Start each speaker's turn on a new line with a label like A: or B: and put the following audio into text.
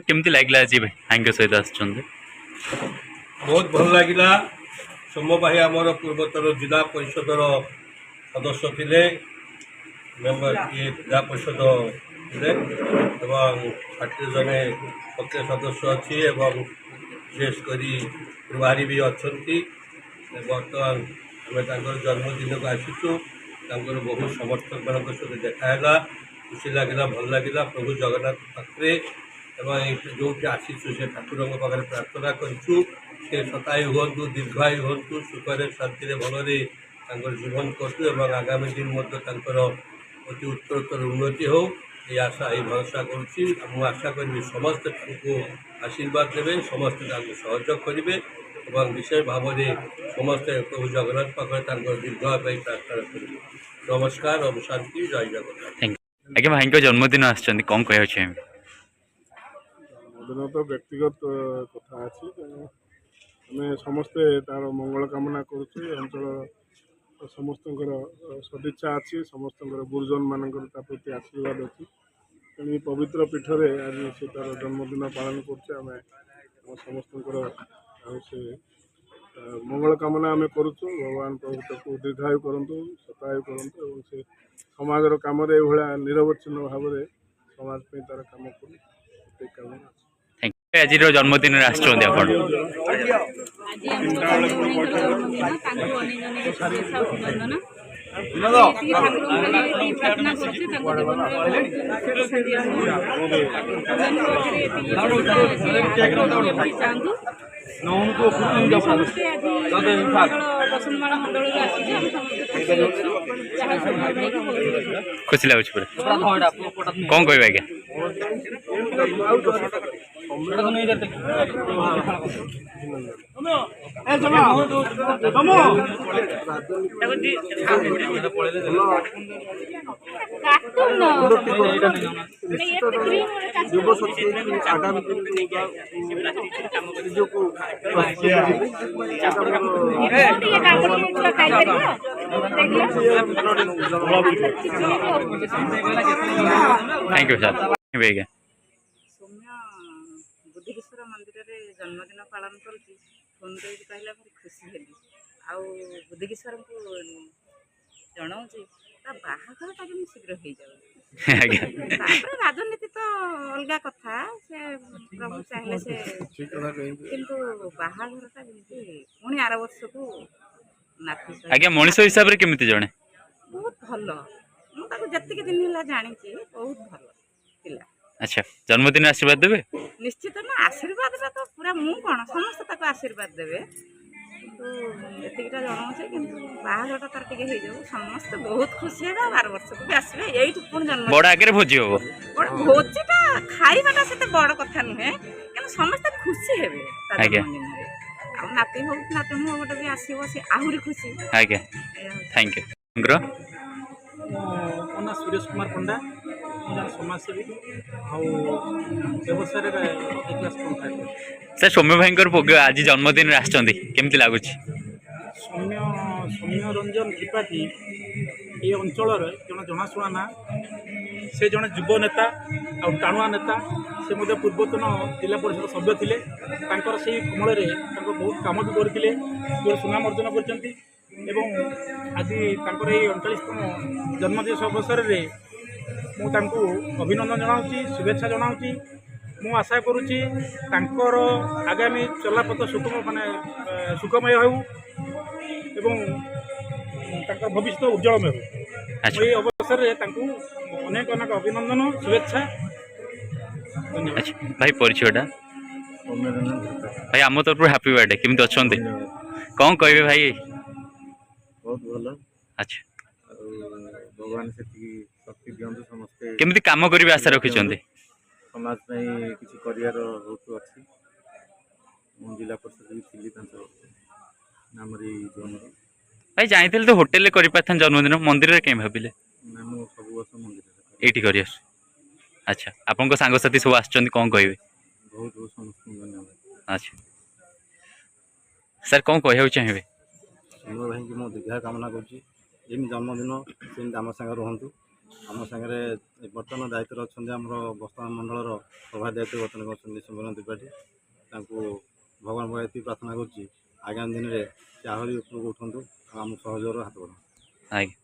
A: केमती लागला आज भाई सहित आसुचंदे
B: बहुत भल लगिला। सोम भाई आमर पूर्वतर जिला परिषद सदस्य थे मेम्बर ये जिला परिषद थे पार्टी जने सक्रिय सदस्य अच्छी विशेषकर प्रभारी भी अच्छा। बर्तमान आम जन्मदिन को आसीचु बहुत समर्थक मान सहित देखाला खुशी लगे भल लगे प्रभु जगन्नाथ पाखे जो आसीचु से ठाकुर पाखे प्रार्थना करूँ से शतायु हूँ दीर्घायु हूँ सुखरे शांति भलरे जीवन करूँ आगामी दिन अति उत्तरोत्तर उन्नति हो ये आशा ये भरोसा करुँच। आशा करी समस्त आशीर्वाद देवे समस्त सहयोग करेंगे विशेष भाव में समस्त प्रभु जगन्नाथ पाखे दीर्घ प्रार्थना करेंगे। नमस्कार ओम शांति जय जगन्नाथ।
A: आज्ञा भाई जन्मदिन आसुचंदी कौन कह
C: जन्मदिन तो व्यक्तिगत कथा अच्छी आम समस्ते तार मंगल कामना करुचे अंचल समस्त सदिच्छा अच्छी समस्त गुरुजन मान प्रति आशीर्वाद अच्छी तेणु पवित्र पीठरे आज से तार जन्मदिन पालन करें समस्त से मंगल कामना आम करुचु भगवान प्रभु दीर्घायु करंतु शतायु करंतु और से समाजर काम निरवच्छिन्न भाव में समाज पे तार काम कर
A: आज जन्मदिन खुशी लगुच कौन कह आज्ञा
C: युव शक्ति आगामी
A: थैंक यू सर भैया
D: बुद्धिकेश्वर मंदिर रे जन्मदिन पालन करुँची फोन कर कहला भारी खुशी हेली आउ बुद्धिकेश्वर को जनाऊँगी बाहाघरटा भी शीघ्र हो जाए राजनीति तो अलग कथा से प्रभु चाहिए से किंतु बाहाघरटा जमी पुणी आर वर्ष को नाती
A: आज्ञा मनीष हिसाब से केमिति जणे
D: बहुत भल मुझे दिन है जानी बहुत भल पिला।
A: अच्छा जन्मदिन आशीर्वाद देवे
D: निश्चित ना आशीर्वाद तो पूरा मु कौन समस्त आशीर्वाद देवे एतिकटा जनाऊे कि बाहाघरटा तार टे हो समस्त बहुत खुशी है 12 वर्ष को भी आसवे यही पुणी जन्म
A: बड़ आगे भोजी हम
D: बड़ भोजीटा खाइबाटा से बड़ कथा नुहे कि समस्त खुशी हेबे नाती हो नाती मुह गोटे भी आसो सी आहरी खुशी
A: आज्ञा थैंक यू
E: मो ना सुरेश कुमार पंडा जन समाजसेवी व्यवसाय
A: सर सौम्य भाई आज जन्मदिन केमती लगुच
E: सौम्य सौम्य रंजन त्रिपाठी ये अंचल जन जनाशुना ना से जड़े युव नेता आ टाणुआ नेता से पूर्वतन जिला परिषद सभ्य थे से कमल बहुत कम भी करते जो सुनाम अर्जन कर आज 39तम जन्मदिवस अवसर में मुझे अभिनंदन जनाऊँगी शुभेच्छा जनाऊँगी मु आशा करुँची आगामी चलापथ माने सुखमय हो भविष्य उज्जवलमय हो ये अवसर में अनेक अनेक अभिनंदन शुभेच्छा।
A: अच्छा भाई परिचयटा भाई आम तरफ हैप्पी बर्थडे केमती अच्छा कौन कहे भाई
C: बहुत भल।
A: अच्छा
C: भगवान से शक्ति दिंतु समस्ते
A: केमती काम करेंगे आशा रखिंट
C: समाज किसी कर बहुत अच्छी जिला परिषद भी थी नामरी जोन
A: भाई जानी तो होटेल कर जन्मदिन मंदिर कहीं भाविले
C: सब वर्ष मंदिर
A: ये कर अच्छा आपन सांगसाथी सब आसुँच कौन कहे
C: बहुत बहुत समस्त धन्यवाद।
A: अच्छा सर कौन कह चाहिए
C: सोम्य भाई की दीर्घा कामना करुँच जन्मदिन आम सागर रुहतु
F: ଆମ ସାଙ୍ଗରେ ବର୍ତ୍ତମାନ ଦାୟିତ୍ୱରେ ଅଛନ୍ତି ଆମର ବର୍ତ୍ତମାନ ମଣ୍ଡଳର ସଭା ଦାୟିତ୍ୱ ବର୍ତ୍ତମାନ ଅଛନ୍ତି ସୌମ୍ୟରଞ୍ଜନ ତ୍ରିପାଠୀ। ତାଙ୍କୁ ଭଗବାନ ପାଖରେ ଏତିକି ପ୍ରାର୍ଥନା କରୁଛି ଆଗାମୀ ଦିନରେ ସେ ଆହୁରି ଉପରକୁ ଉଠନ୍ତୁ ଆଉ ଆମ ସହଯୋଗର ହାତ ବଢ଼ାନ୍ତୁ।
A: ଆଜ୍ଞା।